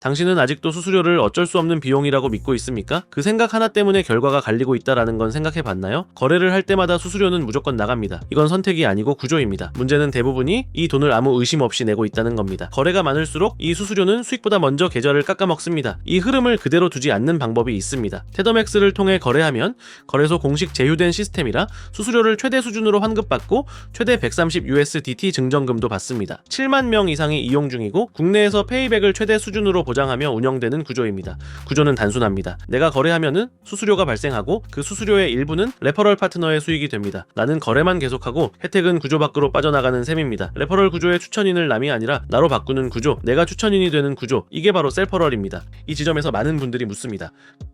당신은 아직도 수수료를 어쩔 수 없는 비용이라고 믿고 있습니까? 그 생각 하나 때문에 결과가 갈리고 있다라는 건 생각해 봤나요? 거래를 할 때마다 수수료는 무조건 나갑니다. 이건 선택이 아니고 구조입니다. 문제는 대부분이 이 돈을 아무 의심 없이 내고 있다는 겁니다. 거래가 많을수록 이 수수료는 수익보다 먼저 계좌를 깎아먹습니다. 이 흐름을 그대로 두지 않는 방법이 있습니다. 테더맥스를 통해 거래하면 거래소 공식 제휴된 시스템이라 수수료를 최대 수준으로 환급받고 최대 130USDT 증정금도 받습니다. 7만 명 이상이 이용 중이고 국내에서 페이백을 최대 수준으로 보장하며 운영되는 구조입니다. 구조는 단순합니다. 내가 거래하면은 수수료가 발생하고 그 수수료의 일부는 레퍼럴 파트너의 수익이 됩니다. 나는 거래만 계속하고 혜택은 구조 밖으로 빠져나가는 셈입니다. 레퍼럴 구조의 추천인을 남이 아니라 나로 바꾸는 구조, 내가 추천인이 되는 구조, 이게 바로 셀퍼럴입니다. 이 지점에서 많은 분들이 묻습니다.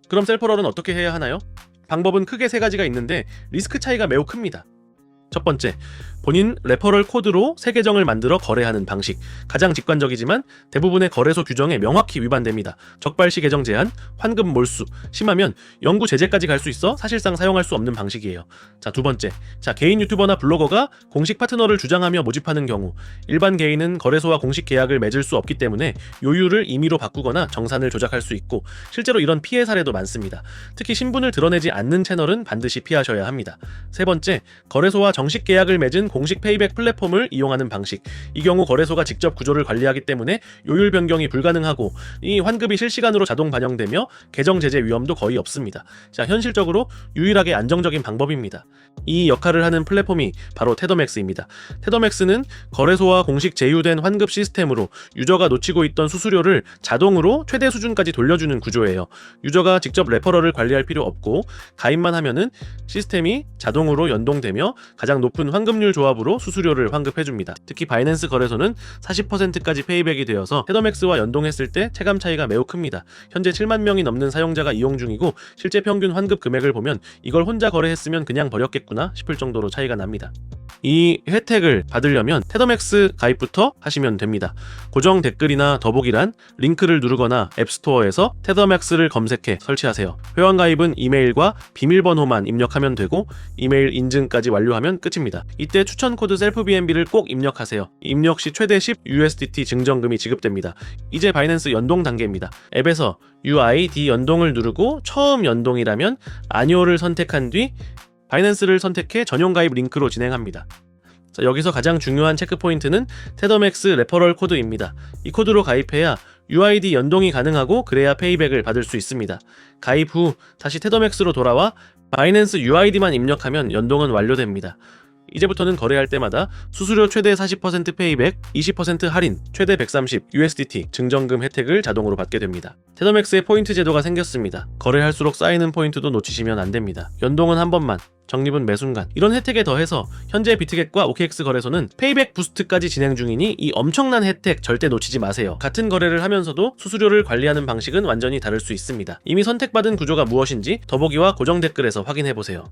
그럼 셀퍼럴은 어떻게 해야 하나요? 방법은 크게 세 가지가 있는데 리스크 차이가 매우 큽니다. 첫 번째, 본인 레퍼럴 코드로 새 계정을 만들어 거래하는 방식. 가장 직관적이지만 대부분의 거래소 규정에 명확히 위반됩니다. 적발시 계정 제한, 환급 몰수, 심하면 영구 제재까지 갈 수 있어 사실상 사용할 수 없는 방식이에요. 자, 두 번째. 개인 유튜버나 블로거가 공식 파트너를 주장하며 모집하는 경우, 일반 개인은 거래소와 공식 계약을 맺을 수 없기 때문에 요율을 임의로 바꾸거나 정산을 조작할 수 있고, 실제로 이런 피해 사례도 많습니다. 특히 신분을 드러내지 않는 채널은 반드시 피하셔야 합니다. 세 번째, 거래소와 정식 계약을 맺은 공식 페이백 플랫폼을 이용하는 방식. 이 경우 거래소가 직접 구조를 관리하기 때문에 요율 변경이 불가능하고 이 환급이 실시간으로 자동 반영되며 계정 제재 위험도 거의 없습니다. 자, 현실적으로 유일하게 안정적인 방법입니다. 이 역할을 하는 플랫폼이 바로 테더맥스입니다. 테더맥스는 거래소와 공식 제휴된 환급 시스템으로 유저가 놓치고 있던 수수료를 자동으로 최대 수준까지 돌려주는 구조예요. 유저가 직접 레퍼럴을 관리할 필요 없고 가입만 하면은 시스템이 자동으로 연동되며 가장 높은 환급률 조합으로 수수료를 환급해줍니다. 특히 바이낸스 거래소는 40%까지 페이백이 되어서 테더맥스와 연동했을 때 체감 차이가 매우 큽니다. 현재 7만 명이 넘는 사용자가 이용 중이고 실제 평균 환급 금액을 보면 이걸 혼자 거래했으면 그냥 버렸겠구나 싶을 정도로 차이가 납니다. 이 혜택을 받으려면 테더맥스 가입부터 하시면 됩니다. 고정 댓글이나 더보기란 링크를 누르거나 앱스토어에서 테더맥스를 검색해 설치하세요. 회원 가입은 이메일과 비밀번호만 입력하면 되고 이메일 인증까지 완료하면 끝입니다. 이때 추천 코드 셀프BNB를 꼭 입력하세요. 입력 시 최대 10USDT 증정금이 지급됩니다. 이제 바이낸스 연동 단계입니다. 앱에서 UID 연동을 누르고 처음 연동이라면 아니오를 선택한 뒤 바이낸스를 선택해 전용 가입 링크로 진행합니다. 자, 여기서 가장 중요한 체크포인트는 테더맥스 레퍼럴 코드입니다. 이 코드로 가입해야 UID 연동이 가능하고 그래야 페이백을 받을 수 있습니다. 가입 후 다시 테더맥스로 돌아와 바이낸스 UID만 입력하면 연동은 완료됩니다. 이제부터는 거래할 때마다 수수료 최대 40% 페이백, 20% 할인, 최대 130USDT 증정금 혜택을 자동으로 받게 됩니다. 테더맥스에 포인트 제도가 생겼습니다. 거래할수록 쌓이는 포인트도 놓치시면 안 됩니다. 연동은 한 번만, 적립은 매 순간. 이런 혜택에 더해서 현재 비트겟과 OKX 거래소는 페이백 부스트까지 진행 중이니 이 엄청난 혜택 절대 놓치지 마세요. 같은 거래를 하면서도 수수료를 관리하는 방식은 완전히 다를 수 있습니다. 이미 선택받은 구조가 무엇인지 더보기와 고정 댓글에서 확인해보세요.